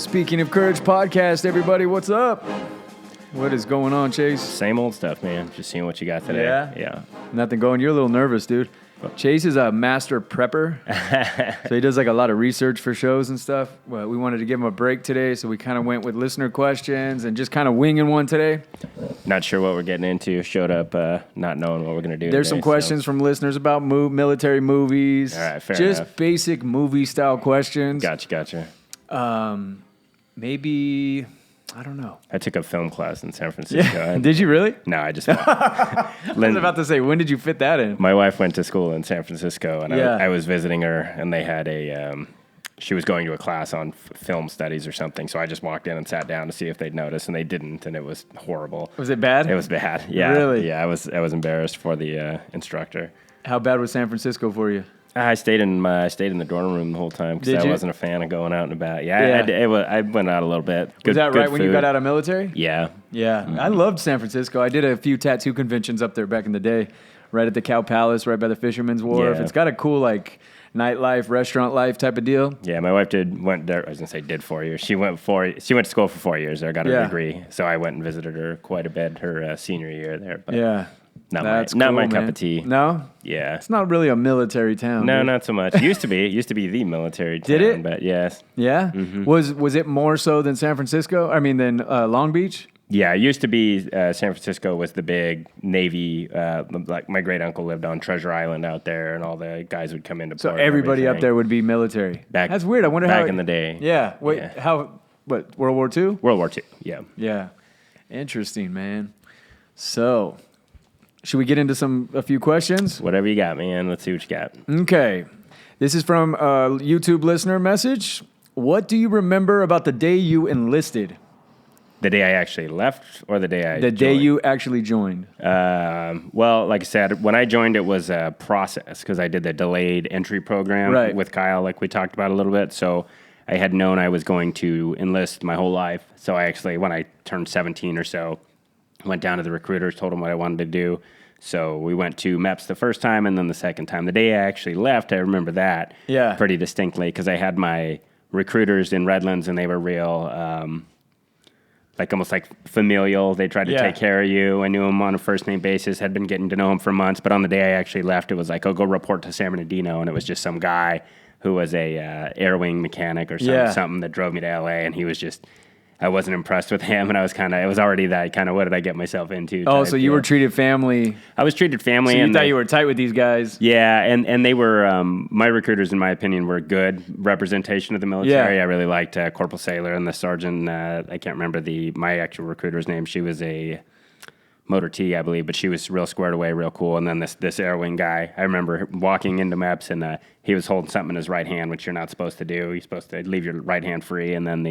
Speaking of Courage podcast, everybody, what's up? What is going on, Chase? Same old stuff, man. Just seeing what you got today. Yeah? Nothing going. You're a little nervous, dude. Chase is a master prepper, so he does like a lot of research for shows and stuff. Well, we wanted to give him a break today, so we kind of went with listener questions and just kind of winging one today. Not sure what we're getting into. Showed up not knowing what we're going to do There's today, some questions from listeners about military movies. All right, fair just enough. Basic movie-style questions. Gotcha. Maybe, I don't know. I took a film class in San Francisco. Yeah. Did you really? No, I just... I was about to say, when did you fit that in? My wife went to school in San Francisco, and Yeah. I was visiting her, and they had a... she was going to a class on film studies or something, so I just walked in and sat down to see if they'd notice, and they didn't, and it was horrible. Was it bad? It was bad. Yeah. Really? Yeah, I was embarrassed for the instructor. How bad was San Francisco for you? I stayed in the dorm room the whole time because I wasn't a fan of going out and about. Yeah. I went out a little bit. Was that right when you got out of military? Yeah. Yeah. I loved San Francisco. I did a few tattoo conventions up there back in the day, right at the Cow Palace, right by the Fisherman's Wharf. Yeah. It's got a cool like nightlife, restaurant life type of deal. Yeah, my wife went there. I was gonna say did 4 years. She went to school for 4 years. I got her degree, so I went and visited her quite a bit her senior year there. But yeah. Not That's my cool, cup man. of tea. No? Yeah. It's not really a military town. No, dude. not so much. It used to be the military town. Did it? But yes. Yeah? Mm-hmm. Was it more so than San Francisco? I mean, than Long Beach? Yeah, it used to be San Francisco was the big Navy. Like my great uncle lived on Treasure Island out there, and all the guys would come into So port and everybody up everything. there would be military. That's weird. I wonder how... Back in the day. Yeah. Wait, Yeah. how... What, World War II? World War II, yeah. Yeah. Interesting, man. So, should we get into a few questions? Whatever you got, man. Let's see what you got. Okay. This is from a YouTube listener message. What do you remember about the day you enlisted? The day I actually left or the day I The day joined? you actually joined. Well, like I said, when I joined, it was a process because I did the delayed entry program with Kyle, like we talked about a little bit. So I had known I was going to enlist my whole life. So I actually, when I turned 17 or so, went down to the recruiters, told them what I wanted to do. So we went to MEPS the first time and then the second time. The day I actually left, I remember that pretty distinctly because I had my recruiters in Redlands and they were real... like almost like familial. They tried to take care of you. I knew him on a first name basis, had been getting to know him for months. But on the day I actually left, it was like, oh, go report to San Bernardino. And it was just some guy who was a air wing mechanic or something that drove me to LA. And he was just, I wasn't impressed with him. And I was it was already that kind of, what did I get myself into? Oh, so you were treated family. I was treated family. So you thought you were tight with these guys. Yeah, and they were, my recruiters, in my opinion, were good representation of the military. Yeah. I really liked Corporal Saylor and the sergeant, I can't remember my actual recruiter's name. She was a Motor T, I believe, but she was real squared away, real cool. And then this air wing guy, I remember walking into MEPS and he was holding something in his right hand, which you're not supposed to do. You're supposed to leave your right hand free, and then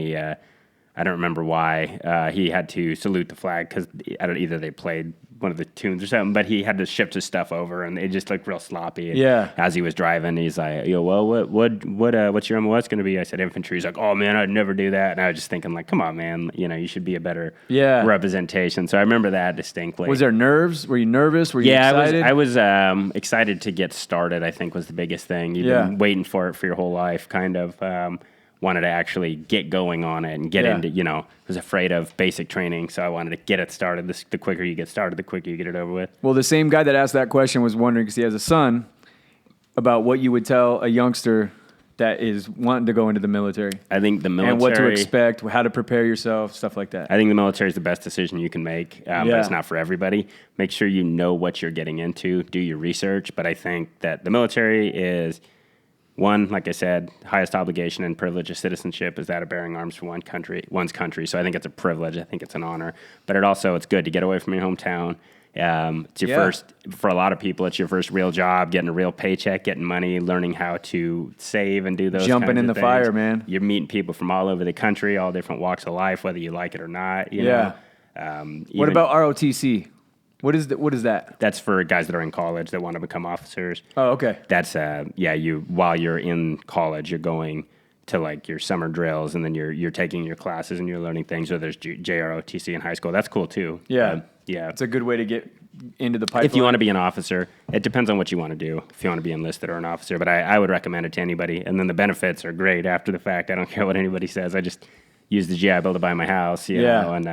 I don't remember why he had to salute the flag because either they played one of the tunes or something, but he had to shift his stuff over, and it just looked real sloppy. And as he was driving, he's like, well, what's your MOS going to be? I said infantry. He's like, oh man, I'd never do that. And I was just thinking, like, come on, man, you should be a better representation. So I remember that distinctly. Was there nerves? Were you nervous? Were you excited? I was excited to get started. I think was the biggest thing. You've been waiting for it for your whole life, kind of. Wanted to actually get going on it and get into, was afraid of basic training. So I wanted to get it started. The quicker you get started, the quicker you get it over with. Well, the same guy that asked that question was wondering, because he has a son, about what you would tell a youngster that is wanting to go into the military. I think the military... And what to expect, how to prepare yourself, stuff like that. I think the military is the best decision you can make, but it's not for everybody. Make sure you know what you're getting into. Do your research. But I think that the military is... One, like I said, highest obligation and privilege of citizenship is that of bearing arms for one's country. So I think it's a privilege. I think it's an honor. But it's good to get away from your hometown. It's your first, for a lot of people, it's your first real job, getting a real paycheck, getting money, learning how to save and do those Jumping in the things. fire, man. You're meeting people from all over the country, all different walks of life, whether you like it or not. You know? What about ROTC? What is that? That's for guys that are in college that want to become officers. Oh, okay. That's while you're in college, you're going to like your summer drills, and then you're taking your classes and you're learning things. So there's JROTC in high school. That's cool too. Yeah. Yeah. It's a good way to get into the pipeline. If you want to be an officer, it depends on what you want to do. If you want to be enlisted or an officer, but I would recommend it to anybody. And then the benefits are great after the fact. I don't care what anybody says. use the GI Bill to buy my house, you know, and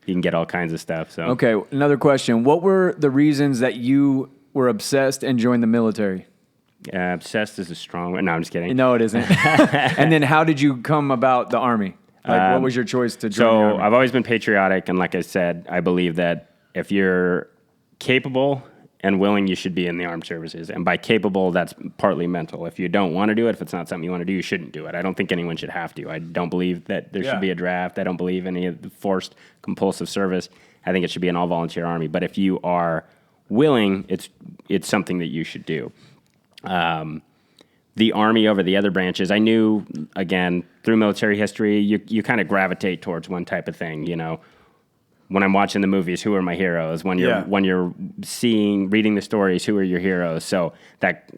you can get all kinds of stuff. So okay, another question. What were the reasons that you were obsessed and joined the military? Obsessed is a strong word. No, I'm just kidding. No, it isn't. And then how did you come about the Army? Like, what was your choice to join the Army? I've always been patriotic, and like I said, I believe that if you're capable and willing, you should be in the armed services. And by capable, that's partly mental. If you don't want to do it, if it's not something you want to do, you shouldn't do it. I don't think anyone should have to. I don't believe that there should be a draft. I don't believe any of the forced compulsive service. I think it should be an all-volunteer Army. But if you are willing, it's something that you should do. The Army over the other branches, I knew, again, through military history, you kind of gravitate towards one type of thing, you know. When I'm watching the movies, who are my heroes? When you're reading the stories, who are your heroes? So that,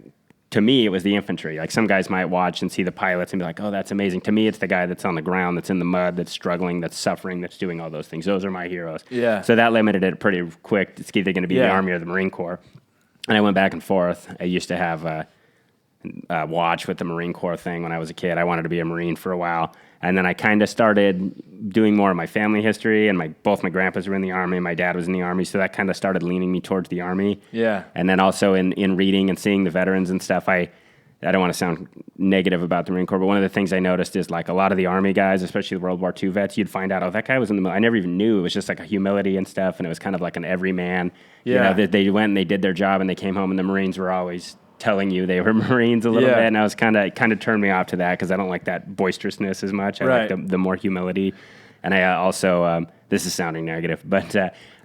to me, it was the infantry. Like, some guys might watch and see the pilots and be like, oh, that's amazing. To me, it's the guy that's on the ground, that's in the mud, that's struggling, that's suffering, that's doing all those things. Those are my heroes. Yeah. So that limited it pretty quick. It's either going to be the Army or the Marine Corps. And I went back and forth. I used to have a watch with the Marine Corps thing when I was a kid. I wanted to be a Marine for a while. And then I kind of started doing more of my family history, and both my grandpas were in the Army, my dad was in the Army, so that kind of started leaning me towards the Army. Yeah. And then also in reading and seeing the veterans and stuff, I don't want to sound negative about the Marine Corps, but one of the things I noticed is, like, a lot of the Army guys, especially the World War II vets, you'd find out, oh, that guy was in the military. I never even knew. It was just like a humility and stuff, and it was kind of like an everyman. Yeah. You know, they went and they did their job, and they came home, and the Marines were always telling you they were Marines a little bit, and I was kind of turned me off to that because I don't like that boisterousness as much. I like the more humility, and I also this is sounding negative, but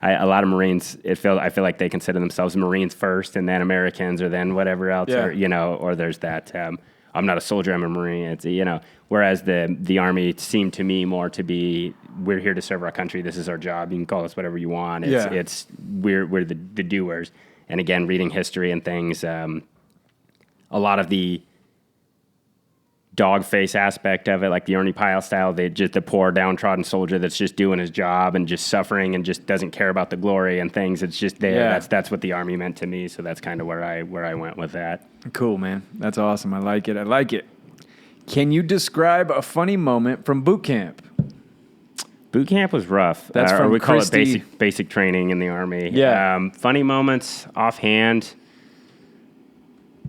a lot of Marines, I feel like they consider themselves Marines first, and then Americans, or then whatever else, or or there's that I'm not a soldier, I'm a Marine. It's whereas the Army seemed to me more to be, we're here to serve our country. This is our job. You can call us whatever you want. It's we're the doers. And again, reading history and things. A lot of the dog face aspect of it, like the Ernie Pyle style, the poor downtrodden soldier that's just doing his job and just suffering and just doesn't care about the glory and things. It's just there. Yeah. That's what the Army meant to me. So that's kind of where I went with that. Cool, man. That's awesome. I like it. Can you describe a funny moment from boot camp? Boot camp was rough. That's from we call Christy. it basic training in the Army. Yeah. Funny moments offhand.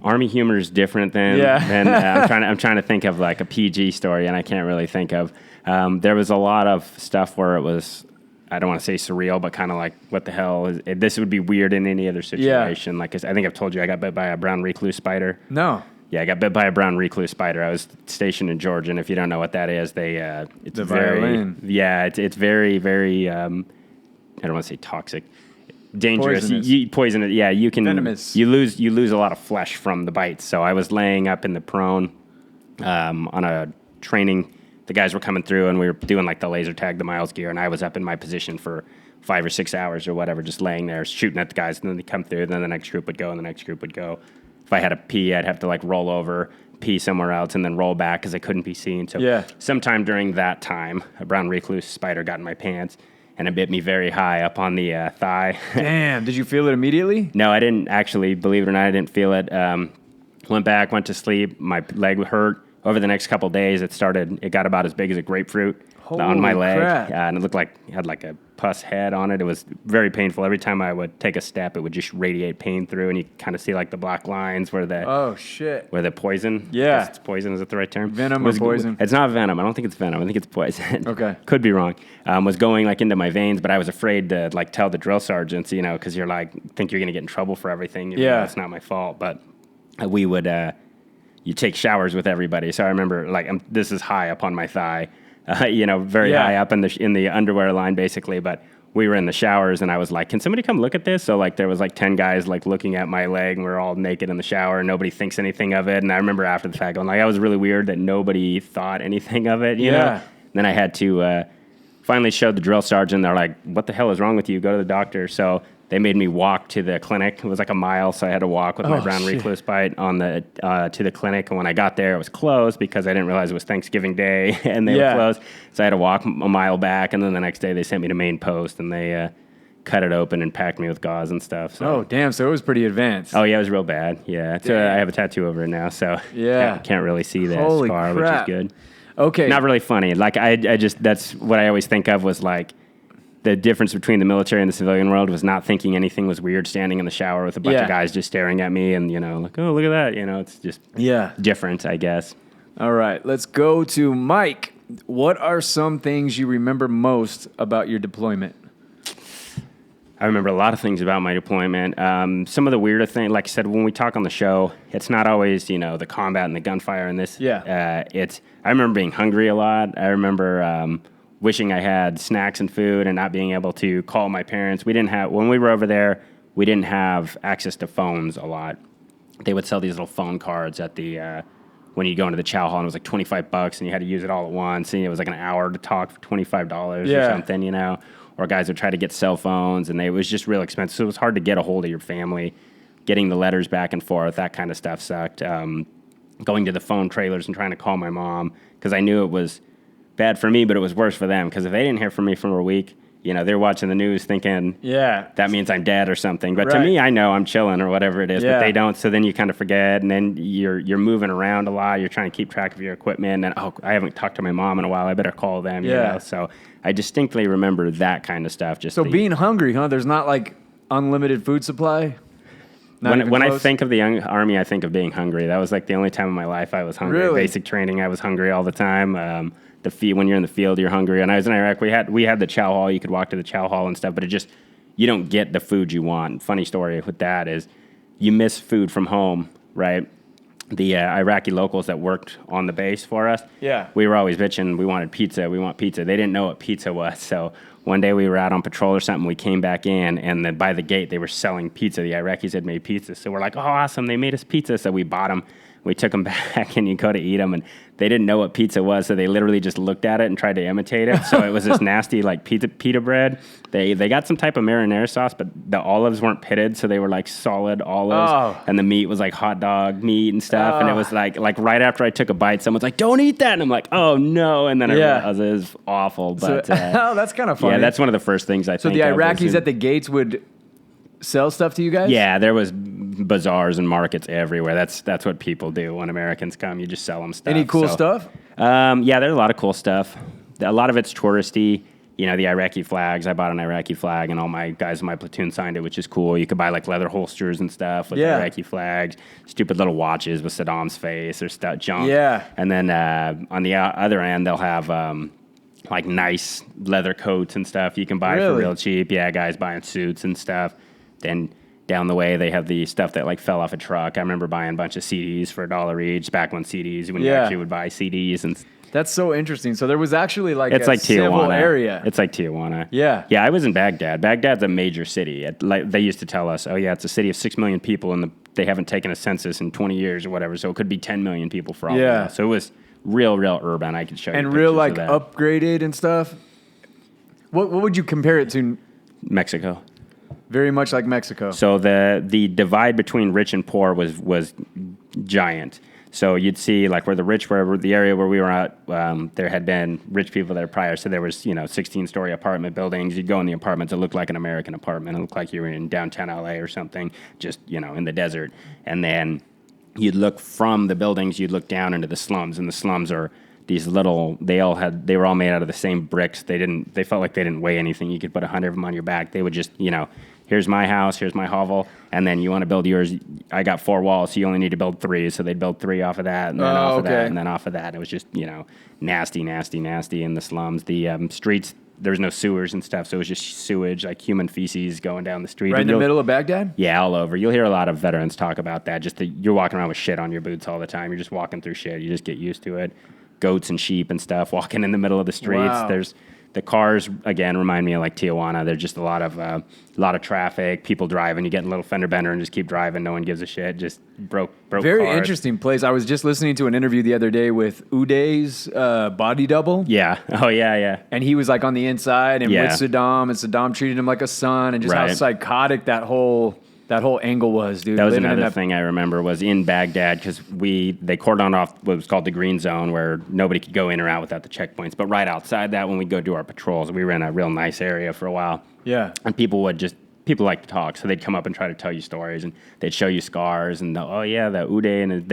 Army humor is different than I'm trying to think of like a PG story, and I can't really think of. There was a lot of stuff where it was, I don't want to say surreal, but kind of like, what the hell this would be weird in any other situation. Yeah. Like, I think I've told you I got bit by a brown recluse spider. No. Yeah, I got bit by a brown recluse spider. I was stationed in Georgia, and if you don't know what that is, it's the very violin. Yeah, it's very, very I don't want to say toxic. Dangerous. Poison it. Yeah, you can. Venomous. You lose a lot of flesh from the bites. So I was laying up in the prone on a training. The guys were coming through, and we were doing like the laser tag, the miles gear, and I was up in my position for 5 or 6 hours or whatever, just laying there shooting at the guys, and then they come through, and then the next group would go, and the next group would go. If I had to pee, I'd have to like roll over, pee somewhere else, and then roll back because I couldn't be seen. So sometime during that time, a brown recluse spider got in my pants. And it bit me very high up on the thigh. Damn, did you feel it immediately? No, I didn't actually. Believe it or not, I didn't feel it. Went back, went to sleep. My leg hurt. Over the next couple of days, it got about as big as a grapefruit on my leg. And it looked like it had like a pus head on it. It was very painful. Every time I would take a step, it would just radiate pain through, and you kind of see like the black lines where the where the poison. Yeah, it's poison. Is that the right term? Venom or poison? It's not venom. I don't think it's venom. I think it's poison. Okay, could be wrong. Was going like into my veins, but I was afraid to like tell the drill sergeants, because you're like think you're gonna get in trouble for everything. It's not my fault, but we would. You take showers with everybody. So I remember like this is high up on my thigh. Very high up in the underwear line, basically. But we were in the showers, and I was like, "Can somebody come look at this?" So like, there was like 10 guys like looking at my leg, and we were all naked in the shower, and nobody thinks anything of it. And I remember after the fact going like, "That was really weird that nobody thought anything of it." You know. And then I had to finally show the drill sergeant. They're like, "What the hell is wrong with you? Go to the doctor." So they made me walk to the clinic. It was like a mile, so I had to walk with my brown recluse bite on the to the clinic. And when I got there, it was closed because I didn't realize it was Thanksgiving Day, and they were closed. So I had to walk a mile back, and then the next day they sent me to main post, and they cut it open and packed me with gauze and stuff. So. Oh, damn! So it was pretty advanced. Oh yeah, it was real bad. Yeah, I have a tattoo over it now, so can't really see that scar, which is good. Okay. Not really funny. Like I just, that's what I always think of was like the difference between the military and the civilian world was not thinking anything was weird, standing in the shower with a bunch of guys just staring at me and, like, oh, look at that. It's just different, I guess. All right. Let's go to Mike. What are some things you remember most about your deployment? I remember a lot of things about my deployment. Some of the weirder things, like I said, when we talk on the show, it's not always, the combat and the gunfire and this. Yeah. I remember being hungry a lot. I remember wishing I had snacks and food and not being able to call my parents. When we were over there, we didn't have access to phones a lot. They would sell these little phone cards at the, when you go into the chow hall, and it was like $25 and you had to use it all at once. And it was like an hour to talk for $25 or something, Or guys would try to get cell phones, and it was just real expensive. So it was hard to get a hold of your family. Getting the letters back and forth, that kind of stuff sucked. Going to the phone trailers and trying to call my mom, because I knew it was bad for me, but it was worse for them. Because if they didn't hear from me for a week, they're watching the news thinking that means I'm dead or something. But to me, I know I'm chilling or whatever it is, but they don't. So then you kind of forget, and then you're moving around a lot. You're trying to keep track of your equipment, and I haven't talked to my mom in a while. I better call them. So I distinctly remember that kind of stuff. Being hungry, huh? There's not like unlimited food supply. When I think of the young Army, I think of being hungry. That was like the only time in my life I was hungry. Really? Basic training, I was hungry all the time. When you're in the field, you're hungry. And I was in Iraq. We had the chow hall. You could walk to the chow hall and stuff, but you don't get the food you want. Funny story with that is you miss food from home, right? The Iraqi locals that worked on the base for us, we were always bitching. We wanted pizza. We want pizza. They didn't know what pizza was. So one day we were out on patrol or something. We came back in, and then by the gate they were selling pizza. The Iraqis had made pizza, so we're like, "Oh, awesome! They made us pizza." So we bought them. We took them back, and you go to eat them, and they didn't know what pizza was, so they literally just looked at it and tried to imitate it. So it was this nasty, like, pita bread. They got some type of marinara sauce, but the olives weren't pitted, so they were, like, solid olives. And the meat was, like, hot dog meat and stuff. And it was, like right after I took a bite, someone's like, "Don't eat that!" And I'm like, "Oh, no!" And then I realized it was awful. But that's kind of funny. Yeah, that's one of the first things I think of. So the Iraqis at the gates would sell stuff to you guys? Yeah, there was bazaars and markets everywhere. That's what people do when Americans come. You just sell them stuff. Any cool stuff? Yeah, there's a lot of cool stuff. A lot of it's touristy. The Iraqi flags. I bought an Iraqi flag, and all my guys in my platoon signed it, which is cool. You could buy like leather holsters and stuff with Iraqi flags. Stupid little watches with Saddam's face or stuff, junk. Yeah. And then on the other end, they'll have like nice leather coats and stuff you can buy for real cheap. Yeah, guys buying suits and stuff. Then down the way, they have the stuff that like fell off a truck. I remember buying a bunch of CDs for $1 each back when you actually would buy CDs. And that's so interesting. So there was actually like it's like civil Tijuana area. It's like Tijuana. Yeah. Yeah, I was in Baghdad. Baghdad's a major city. They used to tell us, it's a city of 6 million people, and they haven't taken a census in 20 years or whatever, so it could be 10 million people for all we know. So it was real urban. I could show you and real like upgraded and stuff. What would you compare it to? Mexico. Very much like Mexico. So the divide between rich and poor was giant. So you'd see like where the rich were, the area where we were at, there had been rich people there prior. So there was 16-story apartment buildings. You'd go in the apartments, it looked like an American apartment. It looked like you were in downtown LA or something, just in the desert. And then you'd look from the buildings, you'd look down into the slums, and the slums are these little, they were all made out of the same bricks. They felt like they didn't weigh anything. You could put 100 of them on your back. They would just, here's my house, here's my hovel, and then you want to build yours. I got 4 walls, so you only need to build 3. So they'd build 3 off of that, and then off of that, and then off of that. It was just, nasty in the slums. The streets, there was no sewers and stuff, so it was just sewage, like human feces going down the street. Right in the middle of Baghdad? Yeah, all over. You'll hear a lot of veterans talk about that. Just you're walking around with shit on your boots all the time. You're just walking through shit. You just get used to it. Goats and sheep and stuff walking in the middle of the streets. Wow. There's the cars again remind me of like Tijuana. There's just a lot of traffic, people driving. You get in a little fender bender and just keep driving. No one gives a shit. Just broke. Very cars. Interesting place. I was just listening to an interview the other day with Uday's body double. Yeah. Oh yeah. And he was like on the inside and with Saddam, and Saddam treated him like a son, and just how psychotic that whole angle was, dude. That was another thing I remember was in Baghdad, because they cordoned off what was called the green zone, where nobody could go in or out without the checkpoints. But right outside that, when we go do our patrols, we were in a real nice area for a while. Yeah. And people like to talk, so they'd come up and try to tell you stories, and they'd show you scars, and the Uday, and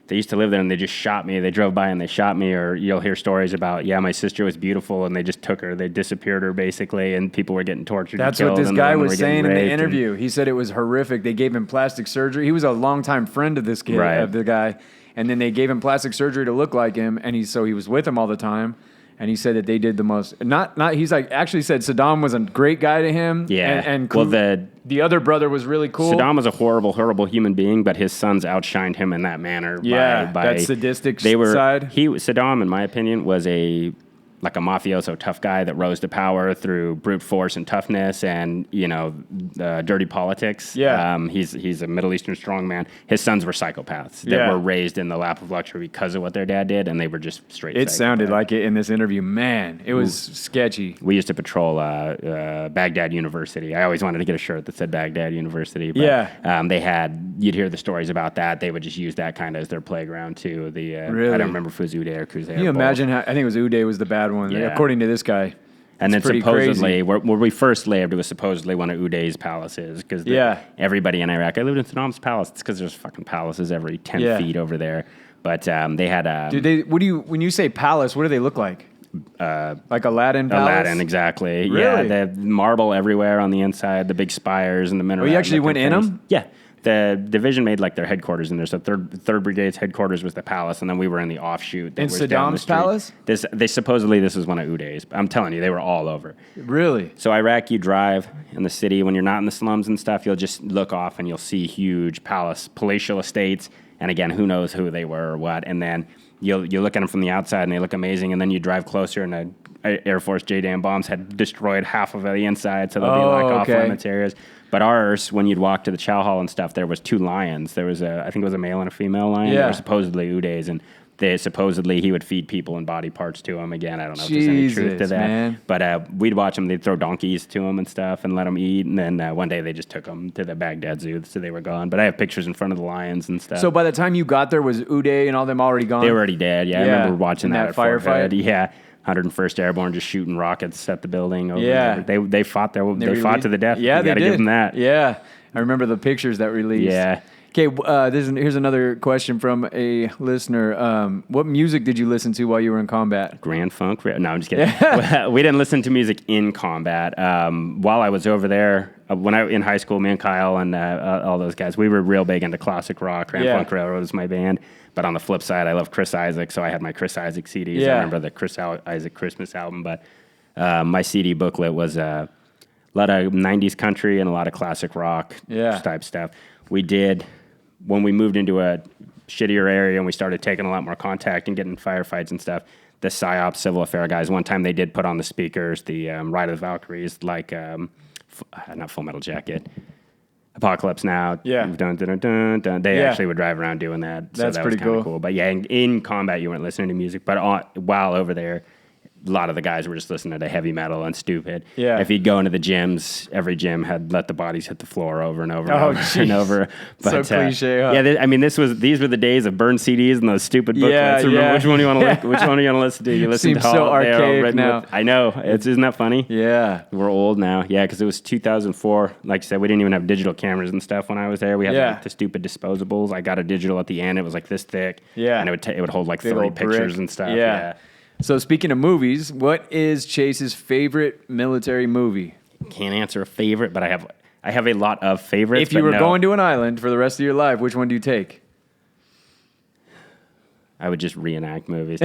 they used to live there and they just shot me. They drove by and they shot me. Or you'll hear stories about, my sister was beautiful and they just took her. They disappeared her basically, and people were getting tortured. That's what this guy was saying in the interview. He said it was horrific. They gave him plastic surgery. He was a longtime friend of this kid, of the guy. And then they gave him plastic surgery to look like him. And he was with him all the time. And he said that they did the most. He's like, actually said Saddam was a great guy to him. Yeah. And cool. Well, the other brother was really cool. Saddam was a horrible human being, but his sons outshined him in that manner. Yeah, by that sadistic side. Saddam, in my opinion, was like a mafioso tough guy that rose to power through brute force and toughness and, dirty politics. Yeah. He's a Middle Eastern strongman. His sons were psychopaths that were raised in the lap of luxury because of what their dad did, and they were just straight It sounded like it in this interview. Man, it was sketchy. We used to patrol Baghdad University. I always wanted to get a shirt that said Baghdad University. But, you'd hear the stories about that. They would just use that kind of as their playground, too. Really? I don't remember if it was Uday or Qusair. Can you imagine how, I think it was Uday was the bad one, according to this guy. And then supposedly, where we first lived, it was supposedly one of Uday's palaces. Because everybody in Iraq, I lived in Saddam's palace. It's because there's fucking palaces every 10 feet over there. But they had when you say palace, what do they look like? Like Aladdin palace? Aladdin, exactly. Really? Yeah, they have marble everywhere on the inside, the big spires and the minaret. Oh, you actually went in them? Yeah. The division made like their headquarters in there. So third Brigade's headquarters was the palace, and then we were in the offshoot. In Saddam's palace? This was one of Uday's. I'm telling you, they were all over. Really? So Iraq, you drive in the city when you're not in the slums and stuff. You'll just look off and you'll see huge palatial estates. And again, who knows who they were or what? And then you look at them from the outside and they look amazing. And then you drive closer and the Air Force JDAM bombs had destroyed half of the inside, so they'll be like off limits areas. But ours, when you'd walk to the chow hall and stuff, there was 2 lions. There was I think it was a male and a female lion. They were supposedly Uday's, and supposedly he would feed people and body parts to them. Again, I don't know if there's any truth to that. Man. But we'd watch them. They'd throw donkeys to them and stuff and let them eat. And then one day they just took them to the Baghdad Zoo, so they were gone. But I have pictures in front of the lions and stuff. So by the time you got there, was Uday and all them already gone? They were already dead, I remember watching that at firefight. Yeah. 101st Airborne just shooting rockets at the building. They fought to the death. Yeah, you got to give them that. Yeah, I remember the pictures that released. Yeah. Okay, here's another question from a listener. What music did you listen to while you were in combat? Grand Funk. No, I'm just kidding. We didn't listen to music in combat. While I was over there, when I in high school, me and Kyle and all those guys, we were real big into classic rock. Grand Funk Railroad is my band. But on the flip side, I love Chris Isaak, so I had my Chris Isaak CDs. I remember the Chris Isaak Christmas album. But my CD booklet was a lot of 90s country and a lot of classic rock type stuff. We did, when we moved into a shittier area and we started taking a lot more contact and getting firefights and stuff, the PSYOP Civil Affair guys, one time they did put on the speakers the Ride of the Valkyries, like, not Full Metal Jacket, Apocalypse Now. Yeah. Dun, dun, dun, dun. They actually would drive around doing that. So That's that pretty was cool. But in combat, you weren't listening to music. But while over there, a lot of the guys were just listening to heavy metal and stupid. Yeah. If you'd go into the gyms, every gym had Let the Bodies Hit the Floor over and over and over and over. But, so cliche, huh? Yeah, these were the days of burned CDs and those stupid booklets. Which one do you want to listen to? You listen Seems to all so archaic now. I know. Isn't that funny? Yeah. We're old now. Yeah, because it was 2004. Like I said, we didn't even have digital cameras and stuff when I was there. We had like the stupid disposables. I got a digital at the end. It was like this thick. Yeah. And it would hold like 30 pictures and stuff. Yeah. So speaking of movies, what is Chase's favorite military movie? Can't answer a favorite, but I have a lot of favorites. If you were going to an island for the rest of your life, which one do you take? I would just reenact movies.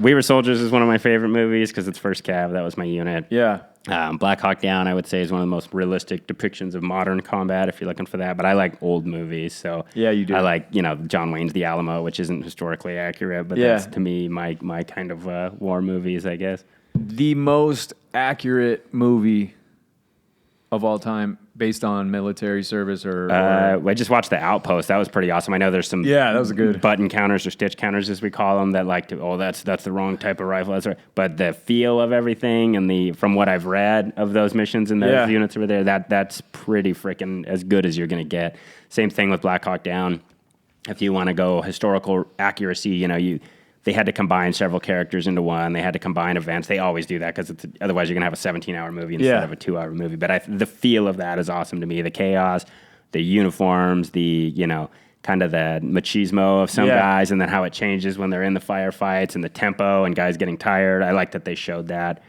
We Were Soldiers is one of my favorite movies because it's First Cav. That was my unit. Yeah. Black Hawk Down, I would say, is one of the most realistic depictions of modern combat if you're looking for that. But I like old movies. So yeah, you do. I like, John Wayne's The Alamo, which isn't historically accurate, but that's, to me, my kind of war movies, I guess. The most accurate movie of all time based on military service or I just watched The Outpost. That was pretty awesome. I know there's some that was good button counters or stitch counters, as we call them, that like to, that's the wrong type of rifle. That's right. But the feel of everything and from what I've read of those missions and those units over there, that's pretty freaking as good as you're going to get. Same thing with Black Hawk Down. If you want to go historical accuracy, they had to combine several characters into one. They had to combine events. They always do that because otherwise you're going to have a 17-hour movie instead of a 2-hour movie. But the feel of that is awesome to me. The chaos, the uniforms, kind of the machismo of some guys, and then how it changes when they're in the firefights and the tempo and guys getting tired. I like that they showed that.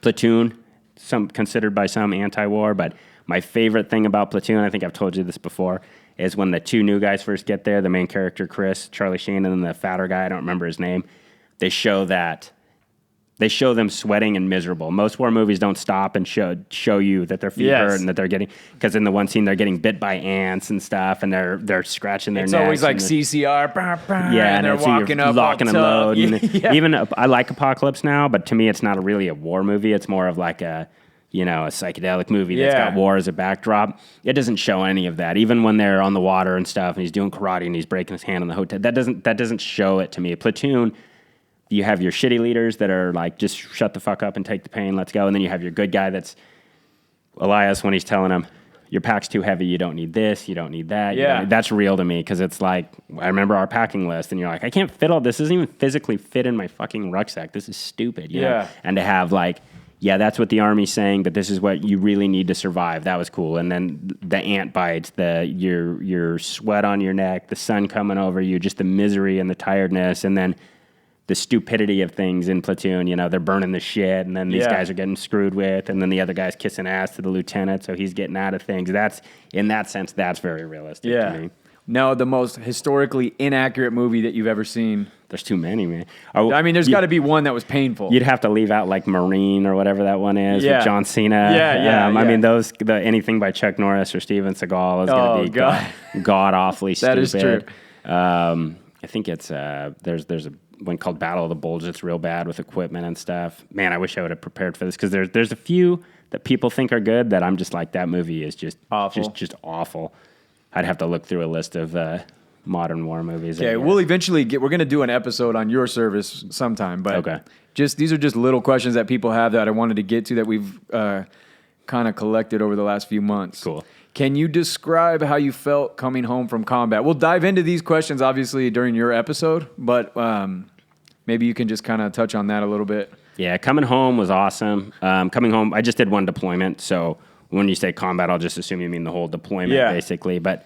Platoon, some considered by some anti-war, but my favorite thing about Platoon, I think I've told you this before, is when the two new guys first get there, the main character, Chris, Charlie Sheen, and then the fatter guy, I don't remember his name, they show them sweating and miserable. Most war movies don't stop and show you that their feet hurt and that they're getting, because in the one scene they're getting bit by ants and stuff, and they're scratching their necks. It's always like CCR, and they're walking up, locking and loading. Even I like Apocalypse Now, but to me it's not really a war movie. It's more of like a psychedelic movie that's got war as a backdrop. It doesn't show any of that. Even when they're on the water and stuff, and he's doing karate and he's breaking his hand in the hotel, that doesn't show it to me. Platoon, you have your shitty leaders that are like, just shut the fuck up and take the pain, let's go. And then you have your good guy that's Elias when he's telling him, your pack's too heavy, you don't need this, you don't need that. That's real to me, because it's like, I remember our packing list, and you're like, I can't fit all this. This doesn't even physically fit in my fucking rucksack. This is stupid. You know? And to have like, that's what the Army's saying, but this is what you really need to survive. That was cool. And then the ant bites, your sweat on your neck, the sun coming over you, just the misery and the tiredness, and then the stupidity of things in Platoon. They're burning the shit, and then these guys are getting screwed with, and then the other guy's kissing ass to the lieutenant, so he's getting out of things. That's, in that sense, that's very realistic to me. Now, the most historically inaccurate movie that you've ever seen? There's too many, man. I mean, there's got to be one that was painful. You'd have to leave out like Marine or whatever that one is with John Cena. I mean, anything by Chuck Norris or Steven Seagal is going to be god awfully stupid. That is true. I think it's there's a one called Battle of the Bulge that's real bad with equipment and stuff. Man, I wish I would have prepared for this, because there's a few that people think are good that I'm just like, that movie is just awful. Just awful. I'd have to look through a list of modern war movies. Okay, we'll eventually we're going to do an episode on your service sometime, but these are just little questions that people have that I wanted to get to that we've kind of collected over the last few months. Cool. Can you describe how you felt coming home from combat? We'll dive into these questions, obviously, during your episode, but maybe you can just kind of touch on that a little bit. Yeah, coming home was awesome. Coming home, I just did one deployment, so when you say combat, I'll just assume you mean the whole deployment, basically. But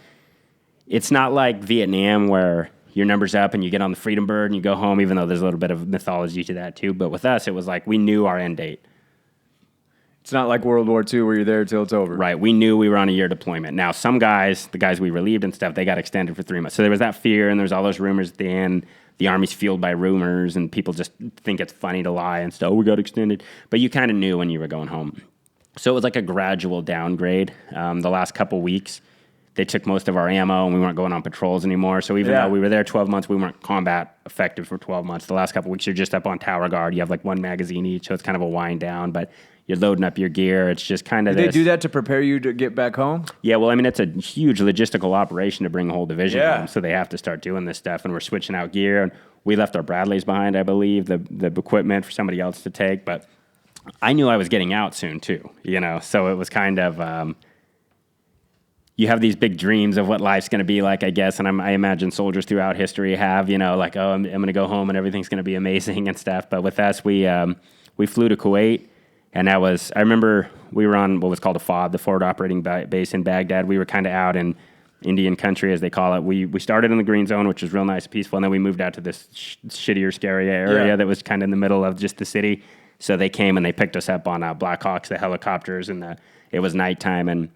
it's not like Vietnam, where your number's up and you get on the Freedom Bird and you go home, even though there's a little bit of mythology to that too. But with us, it was like we knew our end date. It's not like World War II where you're there till it's over. Right. We knew we were on a year deployment. Now, some guys, the guys we relieved and stuff, they got extended for 3 months. So there was that fear, and there's all those rumors at the end. The Army's fueled by rumors, and people just think it's funny to lie and stuff. Oh, we got extended. But you kind of knew when you were going home. So it was like a gradual downgrade. The last couple weeks, they took most of our ammo, and we weren't going on patrols anymore. So even though we were there 12 months, we weren't combat effective for 12 months. The last couple weeks, you're just up on tower guard. You have like one magazine each, so it's kind of a wind down. But you're loading up your gear. It's just kind of Did they do that to prepare you to get back home? Yeah, well, I mean, it's a huge logistical operation to bring a whole division home, so they have to start doing this stuff, and we're switching out gear. And we left our Bradleys behind, I believe, the equipment for somebody else to take. But I knew I was getting out soon, too, so it was kind of... you have these big dreams of what life's going to be like, I guess, and I imagine soldiers throughout history have, like, oh, I'm going to go home and everything's going to be amazing and stuff. But with us, we flew to Kuwait. And I remember we were on what was called a FOB, the Forward Operating Base in Baghdad. We were kind of out in Indian country, as they call it. We started in the green zone, which was real nice, peaceful, and then we moved out to this shittier, scary area that was kind of in the middle of just the city. So they came and they picked us up on Blackhawks, the helicopters, and it was nighttime, and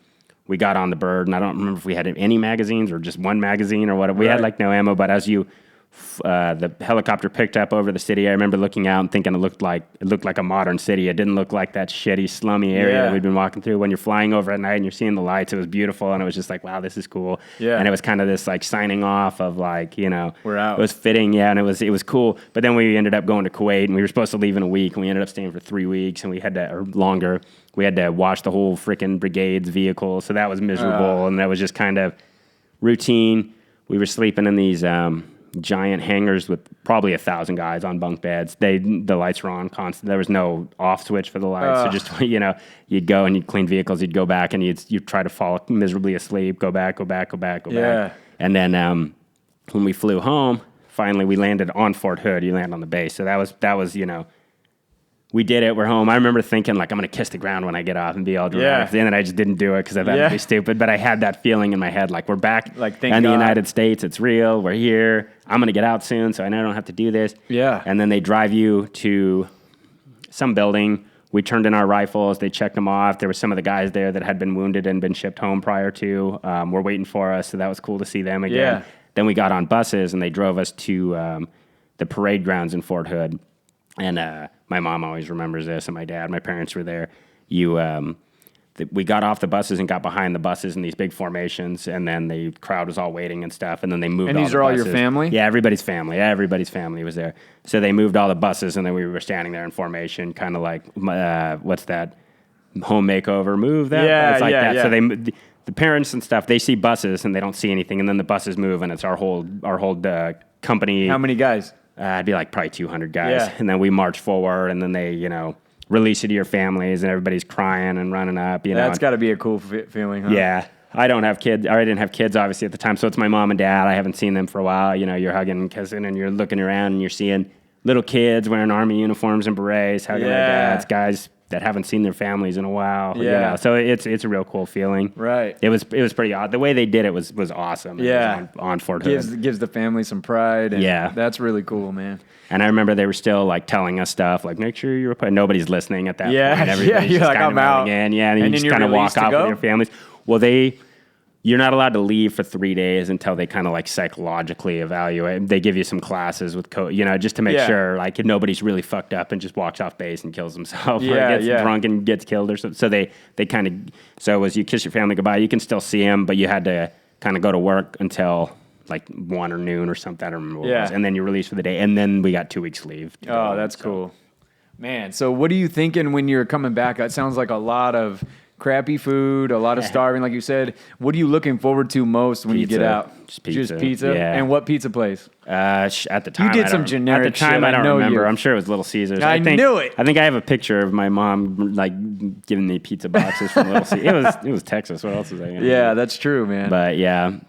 we got on the bird, and I don't remember if we had any magazines or just one magazine or what. We had like no ammo, but as the helicopter picked up over the city, I remember looking out and thinking it looked like a modern city. It didn't look like that shitty, slummy area that we'd been walking through. When you're flying over at night and you're seeing the lights, it was beautiful, and it was just like, wow, this is cool. Yeah. And it was kind of this like signing off of like, we're out. It was fitting, and it was cool. But then we ended up going to Kuwait, and we were supposed to leave in a week, and we ended up staying for 3 weeks, and we had to, or longer. We had to wash the whole freaking brigade's vehicle, so that was miserable, and that was just kind of routine. We were sleeping in these giant hangars with probably 1,000 guys on bunk beds. The lights were on constant. There was no off switch for the lights. So just, you'd go and you'd clean vehicles, you'd go back and you'd try to fall miserably asleep, go back. And then when we flew home, finally we landed on Fort Hood. You land on the base. So that was we did it. We're home. I remember thinking, like, I'm going to kiss the ground when I get off and be all dramatic. And then I just didn't do it because I thought it'd be stupid. But I had that feeling in my head, like, we're back in the United States. It's real. We're here. I'm going to get out soon, so I know I don't have to do this. Yeah. And then they drive you to some building. We turned in our rifles. They checked them off. There were some of the guys there that had been wounded and been shipped home prior to. Were waiting for us, so that was cool to see them again. Yeah. Then we got on buses, and they drove us to the parade grounds in Fort Hood. And my mom always remembers this, and my dad, my parents were there. We got off the buses and got behind the buses in these big formations, and then the crowd was all waiting and stuff, and then they moved all the buses. And these are all your family? Yeah, everybody's family. Everybody's family was there. So they moved all the buses, and then we were standing there in formation, kind of like, what's that, home makeover, move that? Yeah, it's like that. yeah. So the parents and stuff, they see buses, and they don't see anything, and then the buses move, and it's our whole company. How many guys? It'd be like probably 200 guys. Yeah. And then we march forward, and then they, release you to your families, and everybody's crying and running up. That's got to be a cool feeling, huh? Yeah. I don't have kids. I didn't have kids, obviously, at the time. So it's my mom and dad. I haven't seen them for a while. You're hugging and kissing, and you're looking around, and you're seeing little kids wearing army uniforms and berets, hugging their dads, guys that haven't seen their families in a while. Yeah. So it's a real cool feeling. Right. It was pretty odd. The way they did it was awesome. Yeah. It was on Fort Hood. Gives the family some pride. And that's really cool, man. And I remember they were still like telling us stuff like, make sure you're putting. Nobody's listening at that point. Everybody's you're just like, I'm out. And then you just kind of walk off with your families. Well, you're not allowed to leave for 3 days until they kind of like psychologically evaluate. They give you some classes with just to make sure like if nobody's really fucked up and just walks off base and kills himself or gets drunk and gets killed or something. So they kind of, so as you kiss your family goodbye, you can still see them, but you had to kind of go to work until like 1 or noon or something. I don't remember what it was. And then you're released for the day. And then we got 2 weeks leave. Oh, that's cool. Man, so what are you thinking when you're coming back? It sounds like a lot of crappy food, a lot of starving, like you said. What are you looking forward to most when you get out? Just pizza. Yeah. And what pizza place? At the time, you did some generic. At the time, shit. I don't remember. You. I'm sure it was Little Caesars. I knew it. I think I have a picture of my mom like giving me pizza boxes from Little Caesars. It was Texas. What else was I? Yeah, that's true, man. But yeah.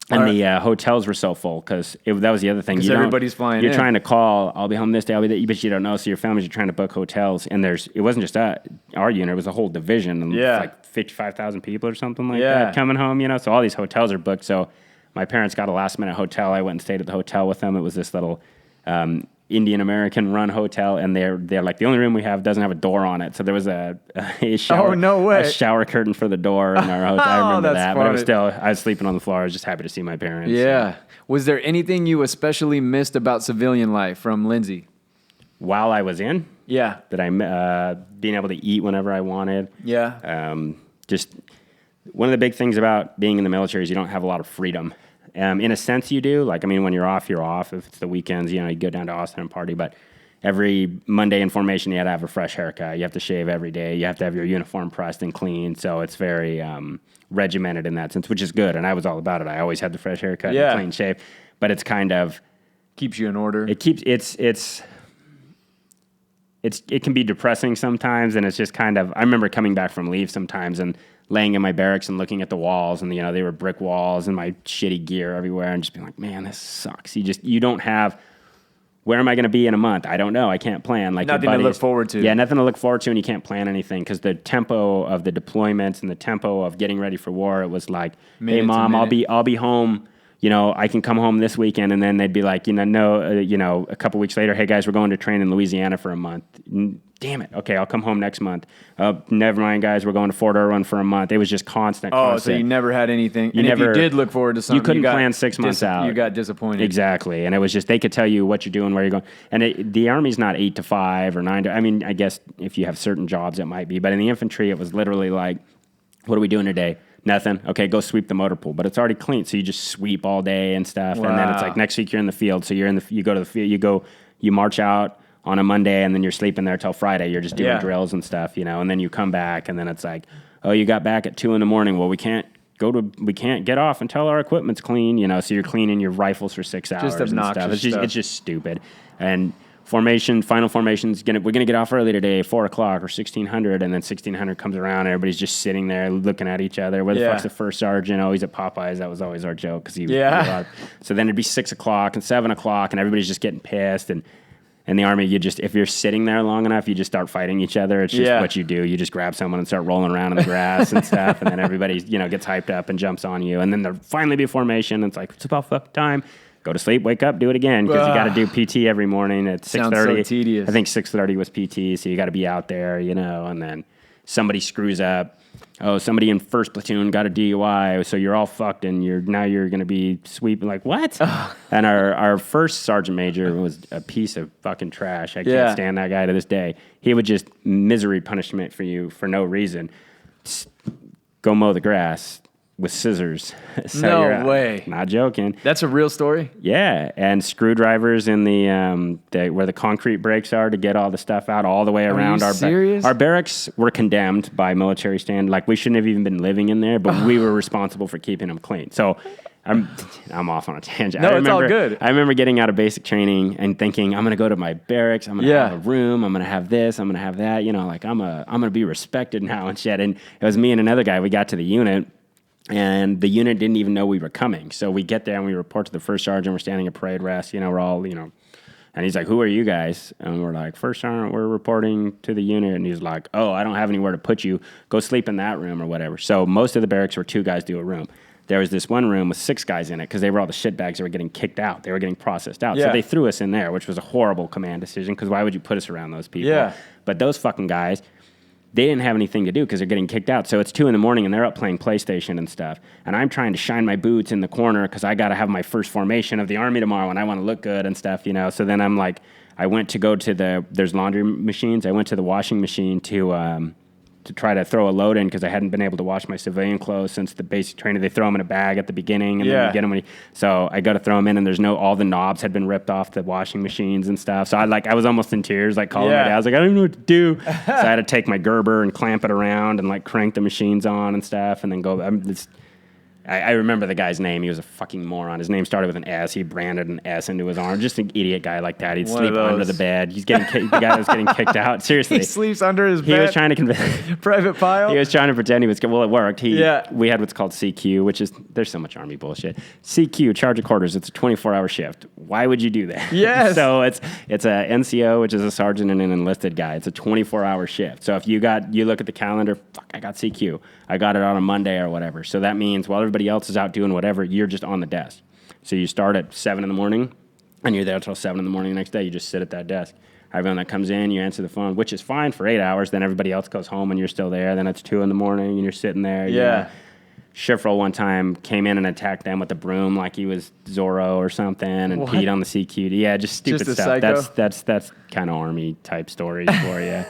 And the hotels were so full because that was the other thing. Everybody's flying You're trying to call, I'll be home this day, I'll be there, but you don't know. So your families are trying to book hotels. And it wasn't just our unit, it was a whole division. And like 55,000 people or something like that coming home, So all these hotels are booked. So my parents got a last minute hotel. I went and stayed at the hotel with them. It was this little Indian American run hotel, and they're like the only room we have doesn't have a door on it, so there was a shower. Oh, no way. A shower curtain for the door in our hotel. I remember that, funny. But I was sleeping on the floor. I was just happy to see my parents. Yeah. So. Was there anything you especially missed about civilian life from Lindsay? While I was in, that I being able to eat whenever I wanted. Yeah. Just one of the big things about being in the military is you don't have a lot of freedom. In a sense, you do. Like, I mean, when you're off, you're off. If it's the weekends, you go down to Austin and party. But every Monday in formation, you had to have a fresh haircut. You have to shave every day. You have to have your uniform pressed and clean. So it's very regimented in that sense, which is good. And I was all about it. I always had the fresh haircut and clean shave. But it's kind of keeps you in order. It keeps it can be depressing sometimes, and it's just kind of. I remember coming back from leave sometimes and laying in my barracks and looking at the walls, and they were brick walls and my shitty gear everywhere, and just being like, man, this sucks. You don't have. Where am I going to be in a month? I don't know. I can't plan. Like nothing to look forward to. Yeah, nothing to look forward to, and you can't plan anything because the tempo of the deployments and the tempo of getting ready for war, it was like, hey, Mom, I'll be home. I can come home this weekend, and then they'd be like, a couple weeks later, hey guys, we're going to train in Louisiana for a month. Damn it. Okay, I'll come home next month. Never mind, guys, we're going to Fort Irwin for a month. It was just constant. So you never had anything. If you did look forward to something, you couldn't plan 6 months out. You got disappointed. Exactly, and it was just they could tell you what you're doing, where you're going. And the Army's not 8 to 5 or 9 to. I mean, I guess if you have certain jobs, it might be, but in the infantry, it was literally like, what are we doing today? Nothing. Okay, go sweep the motor pool, but it's already clean, so you just sweep all day and stuff. Wow. And then it's like next week you're in the field, so you go to the field, you march out on a Monday, and then you're sleeping there till Friday. You're just doing drills and stuff, and then you come back, and then it's like, oh, you got back at 2 a.m. Well, we can't get off until our equipment's clean, so you're cleaning your rifles for 6 hours. Just obnoxious and stuff. stuff. It's just stupid. And final formation's we're gonna get off early today, 4:00 or 1600, and then 1600 comes around, and everybody's just sitting there looking at each other. Where the fuck's the first sergeant? Oh, he's at Popeyes. That was always our joke because he. So then it'd be 6:00 and 7:00, and everybody's just getting pissed, and In the Army, if you're sitting there long enough, you just start fighting each other. It's just what you do. You just grab someone and start rolling around in the grass and stuff, and then everybody, gets hyped up and jumps on you. And then there'll finally be formation, and it's like, it's about fucking time. Go to sleep, wake up, do it again, because you got to do PT every morning at 6:30. Sounds so tedious. I think 6:30 was PT, so you got to be out there, and then somebody screws up. Oh, somebody in first platoon got a DUI, so you're all fucked, and you're going to be sweeping. Like, what? And our first sergeant major was a piece of fucking trash. I can't stand that guy to this day. He would just misery punishment for you for no reason. Just go mow the grass with scissors. So no way. Not joking. That's a real story? Yeah, and screwdrivers in the where the concrete breaks are to get all the stuff out all the way around. Are you serious? Our barracks were condemned by military stand. Like, we shouldn't have even been living in there, but we were responsible for keeping them clean. So I'm off on a tangent. No, it's all good. I remember getting out of basic training and thinking, I'm going to go to my barracks. I'm going to have a room. I'm going to have this. I'm going to have that. I'm going to be respected now and shit. And it was me and another guy. We got to the unit. And the unit didn't even know we were coming. So we get there and we report to the first sergeant. We're standing at parade rest. We're all, and he's like, who are you guys? And we're like, first sergeant, we're reporting to the unit. And he's like, oh, I don't have anywhere to put you. Go sleep in that room or whatever. So most of the barracks were 2 guys do a room. There was this one room with 6 guys in it because they were all the shitbags that were getting kicked out. They were getting processed out. So they threw us in there, which was a horrible command decision because why would you put us around those people? Yeah. But those fucking guys, they didn't have anything to do because they're getting kicked out. So it's 2 a.m. and they're up playing PlayStation and stuff. And I'm trying to shine my boots in the corner because I got to have my first formation of the Army tomorrow and I want to look good and stuff, So then I'm like, I went to go to there's laundry machines. I went to the washing machine to try to throw a load in because I hadn't been able to wash my civilian clothes since the basic training. They throw them in a bag at the beginning and then you get them so I got to throw them in, and all the knobs had been ripped off the washing machines and stuff. So I was almost in tears, like calling my dad. I was like, I don't even know what to do. So I had to take my Gerber and clamp it around and like crank the machines on and stuff and then go. I remember the guy's name. He was a fucking moron. His name started with an S. He branded an S into his arm. Just an idiot guy like that. He'd sleep under the bed. He's getting the guy that was getting kicked out. Seriously. He sleeps under his bed? He was trying to convince... Private pile? He was trying to pretend he was... Well, it worked. We had what's called CQ, which is... There's so much Army bullshit. CQ, charge of quarters. It's a 24-hour shift. Why would you do that? Yes. So it's a NCO, which is a sergeant and an enlisted guy. It's a 24-hour shift. So if you look at the calendar, fuck, I got CQ. I got it on a Monday or whatever. So that means while everybody else is out doing whatever, you're just on the desk. So you start at 7 a.m. and you're there until 7 a.m. the next day. You just sit at that desk. Everyone that comes in, you answer the phone, which is fine for 8 hours. Then everybody else goes home and you're still there. Then it's 2 a.m. and you're sitting there. Shift roll one time came in and attacked them with a broom like he was Zorro or something and peed on the CQ. Yeah, just stupid just stuff. Psycho? That's kind of Army type stories for you.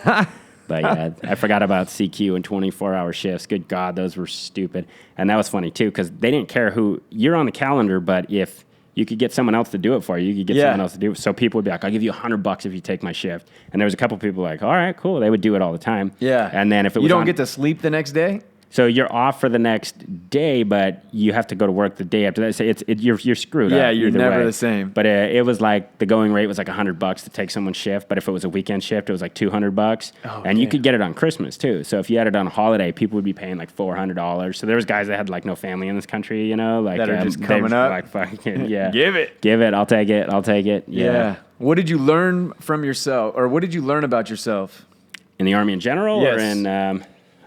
But yeah, I forgot about CQ and 24-hour shifts. Good God, those were stupid. And that was funny, too, because they didn't care who... You're on the calendar, but if you could get someone else to do it for you, you could get someone else to do it. So people would be like, I'll give you $100 if you take my shift. And there was a couple people like, all right, cool. They would do it all the time. Yeah. And then if it was You don't get to sleep the next day? So you're off for the next day, but you have to go to work the day after that. So you're screwed up. Yeah, you're never way. the same. But it was like the going rate was like $100 to take someone's shift. But if it was a weekend shift, it was like $200. Oh, and you could get it on Christmas too. So if you had it on a holiday, people would be paying like $400. So there was guys that had like no family in this country, like that are just coming up. Like fucking give it. I'll take it. Yeah. What did you learn from yourself, or what did you learn about yourself in the Army in general? Yes. Or in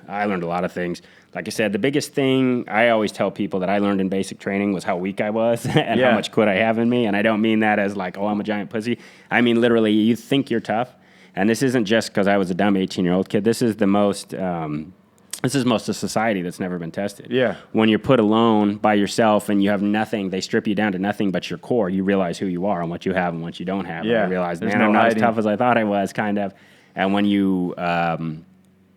I learned a lot of things. Like I said, the biggest thing I always tell people that I learned in basic training was how weak I was and how much quit I have in me. And I don't mean that as like, oh, I'm a giant pussy. I mean, literally, you think you're tough. And this isn't just because I was a dumb 18-year-old kid. This is most of society that's never been tested. Yeah. When you're put alone by yourself and you have nothing, they strip you down to nothing but your core. You realize who you are and what you have and what you don't have. Yeah. And you realize, man, no I'm not hiding. as tough as I thought I was, kind of. And when you...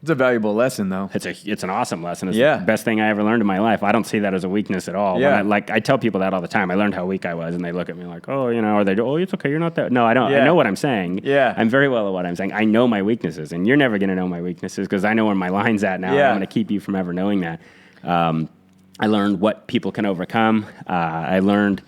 It's a valuable lesson, though. It's an awesome lesson. It's the best thing I ever learned in my life. I don't see that as a weakness at all. Yeah. I tell people that all the time. I learned how weak I was, and they look at me like, oh, or they do, oh, it's okay, you're not that. No, I don't. Yeah. I know what I'm saying. Yeah. I'm very well at what I'm saying. I know my weaknesses, and you're never going to know my weaknesses because I know where my line's at now. Yeah. I'm going to keep you from ever knowing that. I learned what people can overcome. I learned,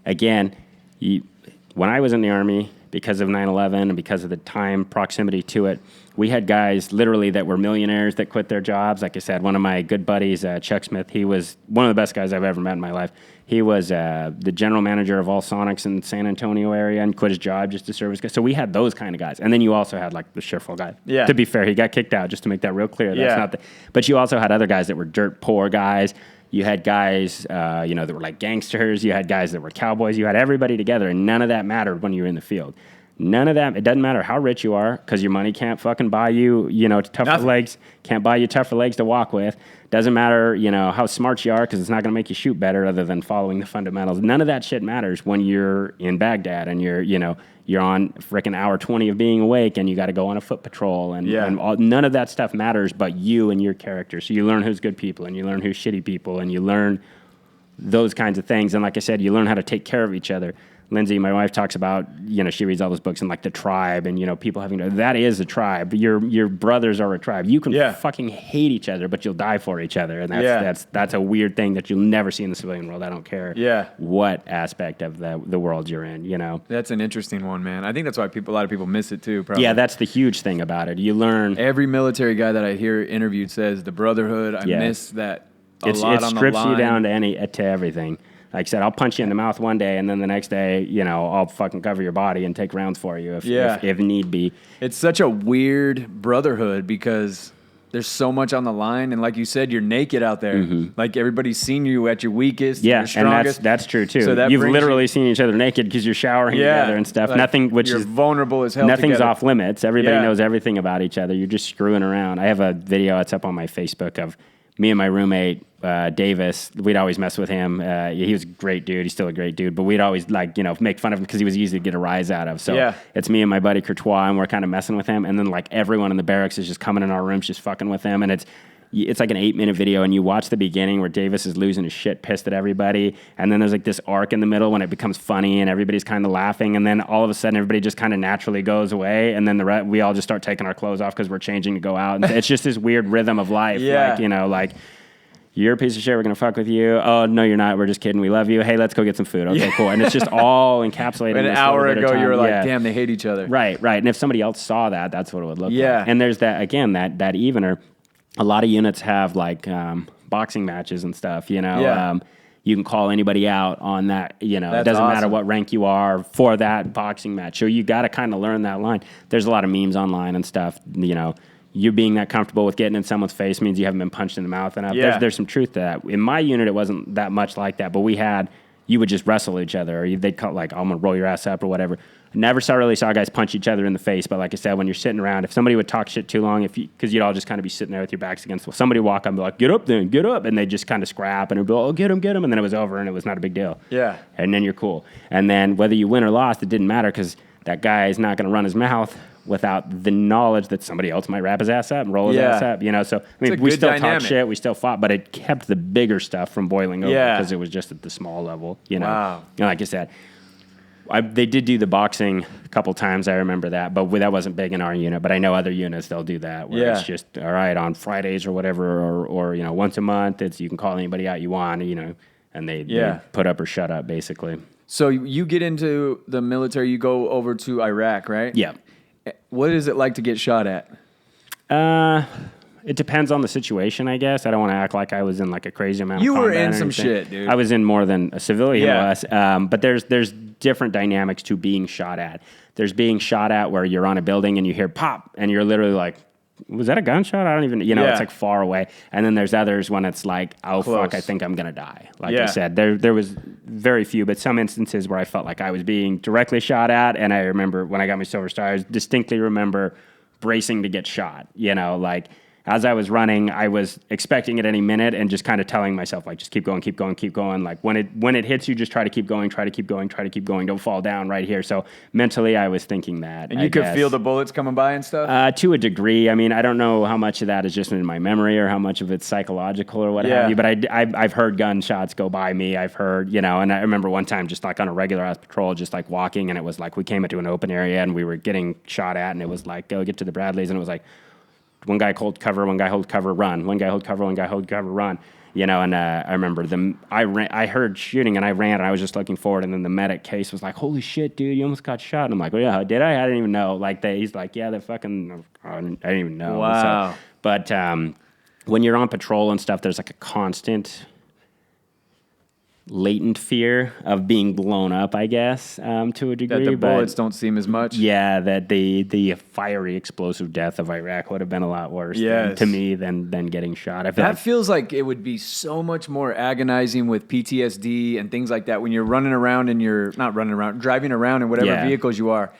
again, when I was in the Army, because of 9/11 and because of the time proximity to it. We had guys literally that were millionaires that quit their jobs. Like I said, one of my good buddies, Chuck Smith, he was one of the best guys I've ever met in my life. He was the general manager of all Sonics in the San Antonio area and quit his job just to serve his guys. So we had those kind of guys. And then you also had like the sheriff guy. Yeah. To be fair, he got kicked out, just to make that real clear. That's not but you also had other guys that were dirt poor guys. You had guys, that were like gangsters. You had guys that were cowboys. You had everybody together, and none of that mattered when you were in the field. None of that. It doesn't matter how rich you are, because your money can't fucking buy you, tougher legs. Can't buy you tougher legs to walk with. Doesn't matter, how smart you are, because it's not going to make you shoot better, other than following the fundamentals. None of that shit matters when you're in Baghdad and you're on frickin' hour 20 of being awake, and you got to go on a foot patrol, and none of that stuff matters but you and your character. So you learn who's good people, and you learn who's shitty people, and you learn those kinds of things. And like I said, you learn how to take care of each other. Lindsay, my wife, talks about, she reads all those books and like the tribe, and, people having to, that is a tribe. Your brothers are a tribe. You can fucking hate each other, but you'll die for each other. And that's a weird thing that you'll never see in the civilian world. I don't care what aspect of the world you're in, That's an interesting one, man. I think that's why a lot of people miss it too, probably. Yeah, that's the huge thing about it. You learn. Every military guy that I hear interviewed says the Brotherhood, I miss that a lot it on the line. strips you down to everything. Like I said, I'll punch you in the mouth one day, and then the next day, I'll fucking cover your body and take rounds for you if need be. It's such a weird brotherhood because there's so much on the line, and like you said, you're naked out there. Mm-hmm. Like everybody's seen you at your weakest, your strongest. And that's true too. So you've literally seen each other naked because you're showering together and stuff. Like you're vulnerable as hell. Nothing's together. Off limits. Everybody knows everything about each other. You're just screwing around. I have a video. It's up on my Facebook of me and my roommate, Davis. We'd always mess with him. He was a great dude. He's still a great dude. But we'd always make fun of him because he was easy to get a rise out of. So it's me and my buddy Courtois, and we're kind of messing with him. And then everyone in the barracks is just coming in our rooms, just fucking with him. And it's like an 8-minute video, and you watch the beginning where Davis is losing his shit, pissed at everybody, and then there's this arc in the middle when it becomes funny and everybody's kind of laughing, and then all of a sudden everybody just kind of naturally goes away, and then we all just start taking our clothes off because we're changing to go out. And it's just this weird rhythm of life. You're a piece of shit, we're going to fuck with you. Oh, no, you're not. We're just kidding. We love you. Hey, let's go get some food. Okay, cool. And it's just all encapsulated. An hour ago, you were like, damn, they hate each other. Right. And if somebody else saw that, that's what it would look like. And there's that evener. A lot of units have boxing matches and stuff, you can call anybody out on that, it doesn't matter what rank you are for that boxing match. So you got to kind of learn that line. There's a lot of memes online and stuff, you being that comfortable with getting in someone's face means you haven't been punched in the mouth enough. There's some truth to that. In my unit, it wasn't that much like that, but you would just wrestle each other, or they'd call I'm going to roll your ass up or whatever. Never really saw guys punch each other in the face, but like I said, when you're sitting around, if somebody would talk shit too long, because you'd all just kind of be sitting there with your backs against the wall, somebody would walk up and be like, get up then, get up, and they'd just kind of scrap, and it'd be like, oh, get him, and then it was over, and it was not a big deal. Yeah. And then you're cool. And then whether you win or lost, it didn't matter, because that guy is not going to run his mouth without the knowledge that somebody else might wrap his ass up and roll his ass up, So, we still talked shit, we still fought, but it kept the bigger stuff from boiling over because it was just at the small level, Wow. And like I said, they did do the boxing a couple times, I remember that, but that wasn't big in our unit. But I know other units, they'll do that, where it's just, all right, on Fridays or whatever, or once a month, you can call anybody out you want, and they put up or shut up, basically. So you get into the military, you go over to Iraq, right? Yeah. What is it like to get shot at? It depends on the situation, I guess. I don't want to act like I was in a crazy amount of combat. You were in some shit, dude. I was in more than a civilian was. But there's different dynamics to being shot at. There's being shot at where you're on a building and you hear pop, and you're literally like, was that a gunshot? I don't even, it's far away. And then there's others when it's like, oh, close. Fuck, I think I'm going to die. Like I said, there was very few, but some instances where I felt like I was being directly shot at. And I remember when I got my Silver Star, I distinctly remember bracing to get shot, as I was running, I was expecting it any minute and just kind of telling myself, just keep going, keep going, keep going. Like when it hits you, just try to keep going, try to keep going, try to keep going. Don't fall down right here. So mentally, I was thinking that. And you could feel the bullets coming by and stuff? To a degree. I mean, I don't know how much of that is just in my memory or how much of it's psychological or what have you, but I've heard gunshots go by me. I've heard, and I remember one time just on a regular ass patrol, just walking, and it was we came into an open area and we were getting shot at, and it was go get to the Bradleys, and it was one guy hold cover, one guy hold cover, run. One guy hold cover, one guy hold cover, run. And I remember I heard shooting and I ran and I was just looking forward, and then the medic case was like, "Holy shit, dude, you almost got shot." And I'm like, "Well, yeah, did I? I didn't even know." Like he's like, "Yeah, they fucking, I didn't even know." Wow. So, but when you're on patrol and stuff, there's like a constant latent fear of being blown up, I guess, to a degree. That the bullets don't seem as much. Yeah, that the fiery, explosive death of Iraq would have been a lot worse to me than getting shot. I feel that feels like it would be so much more agonizing with PTSD and things like that when you're running around and you're not running around, driving around in whatever vehicles you are.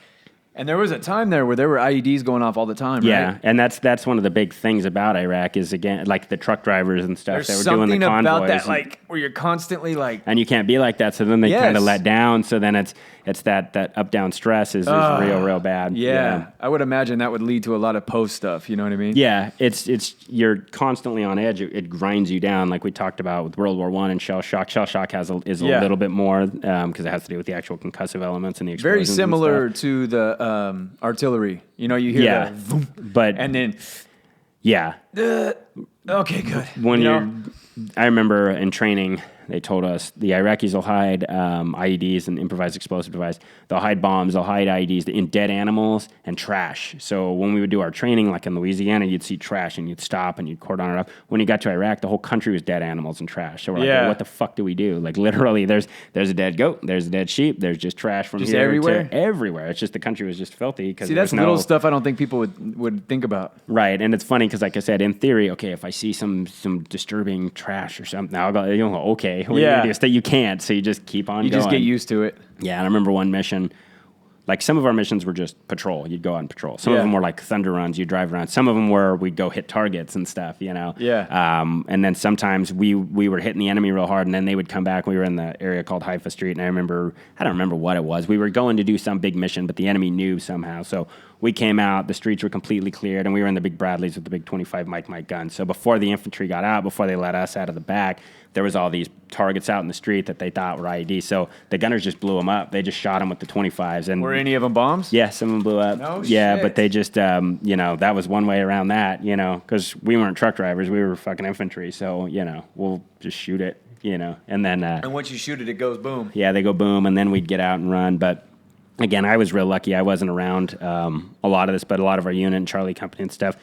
And there was a time there where there were IEDs going off all the time, yeah, right? And that's one of the big things about Iraq is, again, like the truck drivers and stuff that were doing the convoys. There's something about that, like, where you're constantly like... And you can't be like that, so then they kind of let down, so then it's that up-down stress is real bad. Yeah, I would imagine that would lead to a lot of post stuff, you know what I mean? Yeah, it's you're constantly on edge. It grinds you down, like we talked about with World War I and shell shock. Shell shock is a little bit more, because it has to do with the actual concussive elements and the explosions. Very similar to the artillery. You know, you hear the vroom, but and then okay, good. I remember in training, they told us the Iraqis will hide IEDs and improvised explosive device. They'll hide bombs, they'll hide IEDs in dead animals and trash. So when we would do our training, like in Louisiana, you'd see trash and you'd stop and you'd cordon it up. When you got to Iraq, the whole country was dead animals and trash. So we're like, well, what the fuck do we do? Like literally, there's a dead goat, there's a dead sheep, there's just trash from just here everywhere? to everywhere. It's just the country was just filthy. See, that's little stuff I don't think people would think about. Right, and it's funny because, like I said, in theory, okay, if I see some disturbing trash or something, I'll go, okay, what are you gonna do? You can't, so you just keep on going. You just get used to it. Yeah, and I remember one mission, like some of our missions were just patrol. You'd go out and patrol. Some of them were like thunder runs. You'd drive around. Some of them were we'd go hit targets and stuff, Yeah. And then sometimes we were hitting the enemy real hard, and then they would come back. We were in the area called Haifa Street, and I don't remember what it was. We were going to do some big mission, but the enemy knew somehow. So we came out, the streets were completely cleared, and we were in the big Bradleys with the big 25 Mike guns. So before the infantry got out, before they let us out of the back, there was all these targets out in the street that they thought were IED. So the gunners just blew them up. They just shot them with the 25s. And were any of them bombs? Yeah, some of them blew up. No shit. But they just, that was one way around that, because we weren't truck drivers. We were fucking infantry. So, we'll just shoot it, and then... and once you shoot it, it goes boom. Yeah, they go boom, and then we'd get out and run. But again, I was real lucky. I wasn't around a lot of this, but a lot of our unit and Charlie Company and stuff,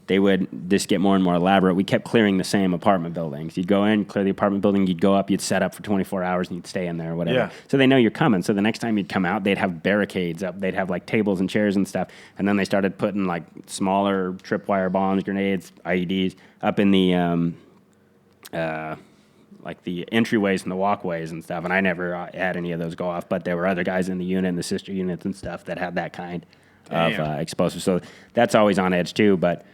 they would just get more and more elaborate. We kept clearing the same apartment buildings. You'd go in, clear the apartment building, you'd go up, you'd set up for 24 hours, and you'd stay in there or whatever. Yeah. So they know you're coming. So the next time you'd come out, they'd have barricades up. They'd have like tables and chairs and stuff. And then they started putting like smaller tripwire bombs, grenades, IEDs up in the like the entryways and the walkways and stuff. And I never had any of those go off, but there were other guys in the unit and the sister units and stuff that had that kind of explosive. So that's always on edge too. But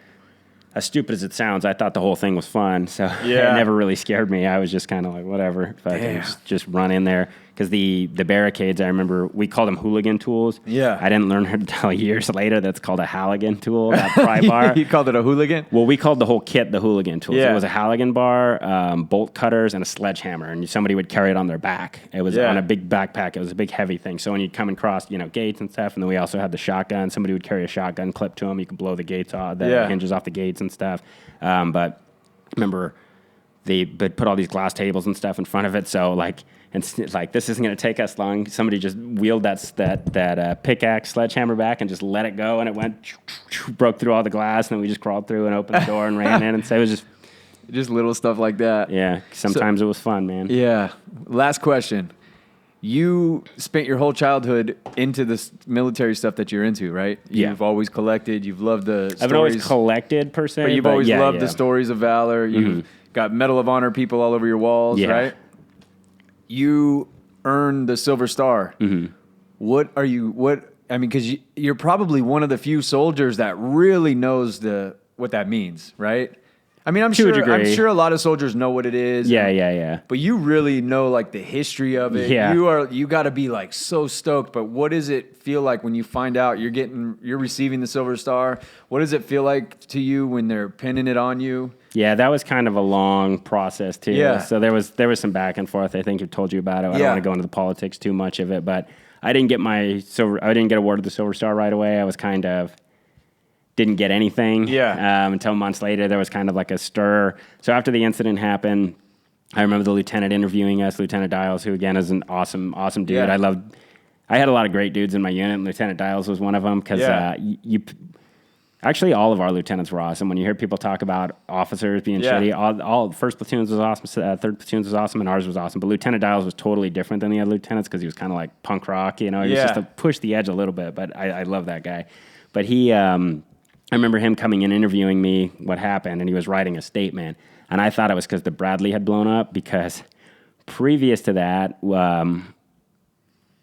as stupid as it sounds, I thought the whole thing was fun. So it never really scared me. I was just kind of like, whatever. Fucking just run in there. Because the barricades, I remember, we called them hooligan tools. Yeah. I didn't learn until years later that's called a Halligan tool, that pry bar. You called it a hooligan? Well, we called the whole kit the hooligan tools. Yeah. It was a Halligan bar, bolt cutters, and a sledgehammer. And somebody would carry it on their back. It was on a big backpack. It was a big, heavy thing. So when you'd come across, gates and stuff, and then we also had the shotgun. Somebody would carry a shotgun clip to them. You could blow the gates off, the hinges off the gates and stuff. But remember, they put all these glass tables and stuff in front of it. So this isn't going to take us long. Somebody just wheeled that pickaxe sledgehammer back and just let it go, and it went broke through all the glass, and then we just crawled through and opened the door and ran in. And so it was just little stuff like that. Yeah, sometimes it was fun, man. Yeah. Last question. You spent your whole childhood into this military stuff that you're into, right? Yeah. You've always collected. You've loved the stories. I haven't always collected, per se. But you've always loved the stories of valor. You've got Medal of Honor people all over your walls, right? You earned the Silver Star. Because you're probably one of the few soldiers that really knows what that means, right? I mean, I'm sure a lot of soldiers know what it is. Yeah. But you really know like the history of it. Yeah. You got to be like so stoked. But what does it feel like when you find out you're receiving the Silver Star? What does it feel like to you when they're pinning it on you? Yeah, that was kind of a long process too. Yeah. So there was some back and forth. I think I've told you about it. I don't want to go into the politics too much of it, but I didn't get awarded the Silver Star right away. I was kind of didn't get anything. Yeah. Until months later, there was kind of like a stir. So after the incident happened, I remember the lieutenant interviewing us, Lieutenant Dials, who again is an awesome dude. Yeah. I had a lot of great dudes in my unit, and Lieutenant Dials was one of them because actually all of our lieutenants were awesome. When you hear people talk about officers being shitty, all first platoons was awesome, third platoons was awesome, and ours was awesome. But Lieutenant Dials was totally different than the other lieutenants because he was kind of like punk rock, He was just to push the edge a little bit, but I love that guy. But I remember him coming in interviewing me, what happened, and he was writing a statement. And I thought it was because the Bradley had blown up, because previous to that,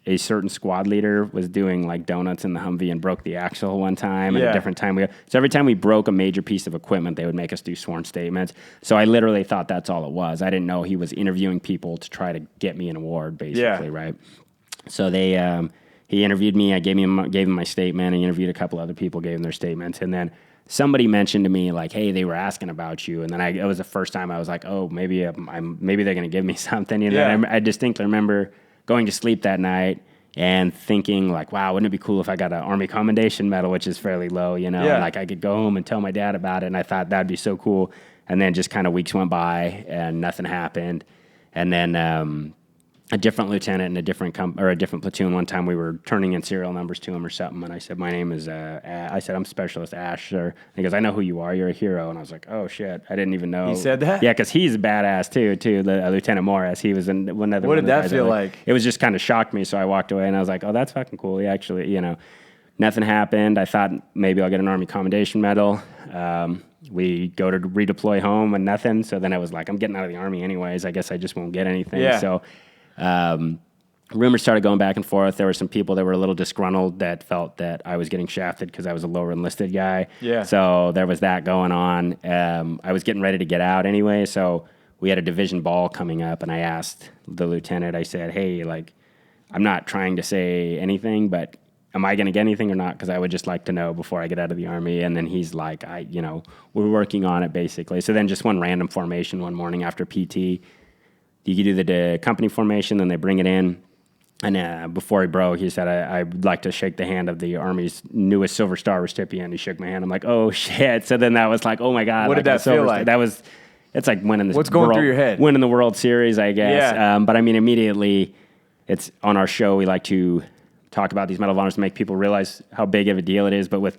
a certain squad leader was doing like donuts in the Humvee and broke the axle one time, and a different time. So every time we broke a major piece of equipment, they would make us do sworn statements. So I literally thought that's all it was. I didn't know he was interviewing people to try to get me an award, basically, right? So he interviewed me. I gave him my statement. He interviewed a couple other people, gave them their statements, and then somebody mentioned to me like, "Hey, they were asking about you," and then it was the first time I was like, "Oh, maybe they're gonna give me something." I distinctly remember going to sleep that night and thinking like, "Wow, wouldn't it be cool if I got an Army Commendation Medal, which is fairly low, And like I could go home and tell my dad about it." And I thought that'd be so cool. And then just kind of weeks went by and nothing happened, and then a different lieutenant in a different platoon. One time we were turning in serial numbers to him or something, and I said, "My name is," I said, "I'm Specialist Ash, sir." And he goes, "I know who you are. You're a hero." And I was like, "Oh shit, I didn't even know." He said that? Yeah, because he's a badass too. Lieutenant Morris. He was in one of the. What did that feel like? It was just kind of shocked me, so I walked away, and I was like, "Oh, that's fucking cool." He actually, nothing happened. I thought maybe I'll get an Army Commendation Medal. We go to redeploy home and nothing. So then I was like, I'm getting out of the Army anyways. I guess I just won't get anything. Yeah. So rumors started going back and forth. There were some people that were a little disgruntled that felt that I was getting shafted because I was a lower enlisted guy. Yeah. So there was that going on. I was getting ready to get out anyway. So we had a division ball coming up, and I asked the lieutenant, I said, "Hey, like, I'm not trying to say anything, but am I going to get anything or not? Because I would just like to know before I get out of the Army." And then he's like, we're working on it, basically. So then just one random formation one morning after PT, you could do the company formation, then they bring it in. And before he broke, he said, I'd like to shake the hand of the Army's newest Silver Star recipient. He shook my hand. I'm like, oh, shit. So then that was like, oh, my God. What did that feel like? It's like winning this. What's going through your head? Winning the World Series, I guess. Yeah. But I mean, immediately, it's on our show, we like to talk about these Medal of Honors to make people realize how big of a deal it is. But with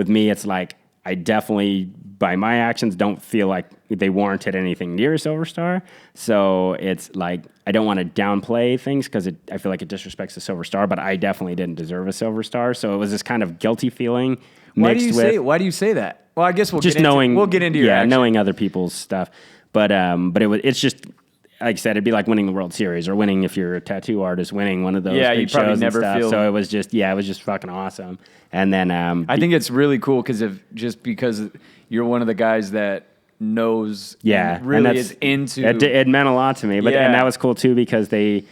me, it's like, I definitely, by my actions, don't feel like they warranted anything near a Silver Star. So it's like, I don't want to downplay things because I feel like it disrespects the Silver Star, but I definitely didn't deserve a Silver Star. So it was this kind of guilty feeling Why do you say that? Well, I guess we'll get into your action. Knowing other people's stuff. But it's just, like I said, it'd be like winning the World Series or winning, if you're a tattoo artist, winning one of those big you probably shows never and stuff. feel. So it was just fucking awesome. And then I think it's really cool because you're one of the guys that knows, really is into. It meant a lot to me, and that was cool too because the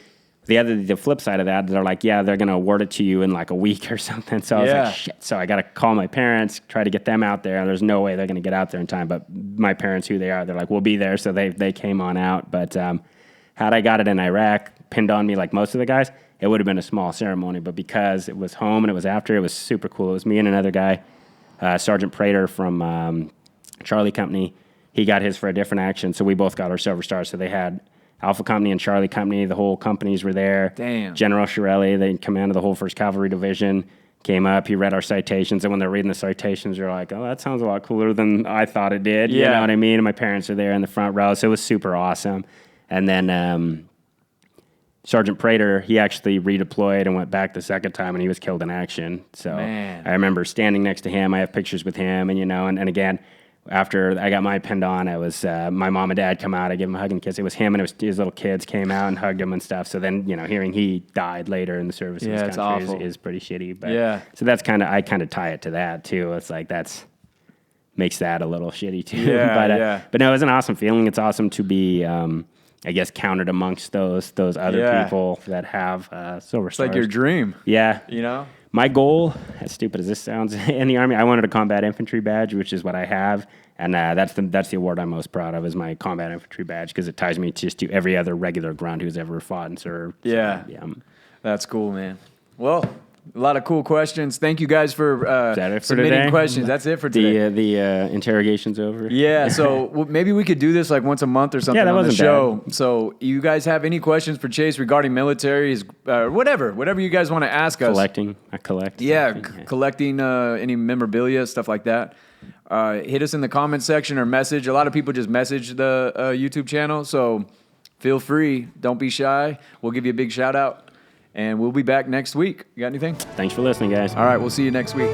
flip side of that, they're like, they're going to award it to you in like a week or something. So I was like, shit. So I got to call my parents, try to get them out there. There's no way they're going to get out there in time. But my parents, who they are, they're like, we'll be there. So they came on out. But had I got it in Iraq, pinned on me like most of the guys, it would have been a small ceremony. But because it was home and it was after, it was super cool. It was me and another guy, Sergeant Prater from Charlie Company. He got his for a different action. So we both got our Silver Stars. So they had Alpha Company and Charlie Company, the whole companies were there. Damn. General Shirelli, they commanded the whole 1st Cavalry Division, came up. He read our citations, and when they're reading the citations, you're like, oh, that sounds a lot cooler than I thought it did. Yeah. You know what I mean? And my parents are there in the front row, so it was super awesome. And then Sergeant Prater, he actually redeployed and went back the second time, and he was killed in action. So Man. I remember standing next to him. I have pictures with him, and and again, after I got mine pinned on, it was my mom and dad come out. I gave him a hug and kiss. It was him and his little kids came out and hugged him and stuff. So then, hearing he died later in the service in this country is pretty shitty. But so that's I kind of tie it to that too. It's like makes that a little shitty too. Yeah, but no, it was an awesome feeling. It's awesome to be, I guess, counted amongst those other people that have Silver Stars. It's like your dream. Yeah. My goal, as stupid as this sounds, in the Army, I wanted a combat infantry badge, which is what I have, and that's the award I'm most proud of, is my combat infantry badge, because it ties me just to every other regular grunt who's ever fought and served. Yeah. That's cool, man. Well, A lot of cool questions. Thank you guys for submitting today? questions. That's it for today. The interrogation's over. Yeah, so maybe we could do this like once a month or something on the show. Bad. So you guys have any questions for Chase regarding military, whatever you guys want to ask us. I collect. Yeah, collecting any memorabilia, stuff like that. Hit us in the comment section or message. A lot of people just message the YouTube channel, so feel free. Don't be shy. We'll give you a big shout out. And we'll be back next week. You got anything? Thanks for listening, guys. All right, we'll see you next week.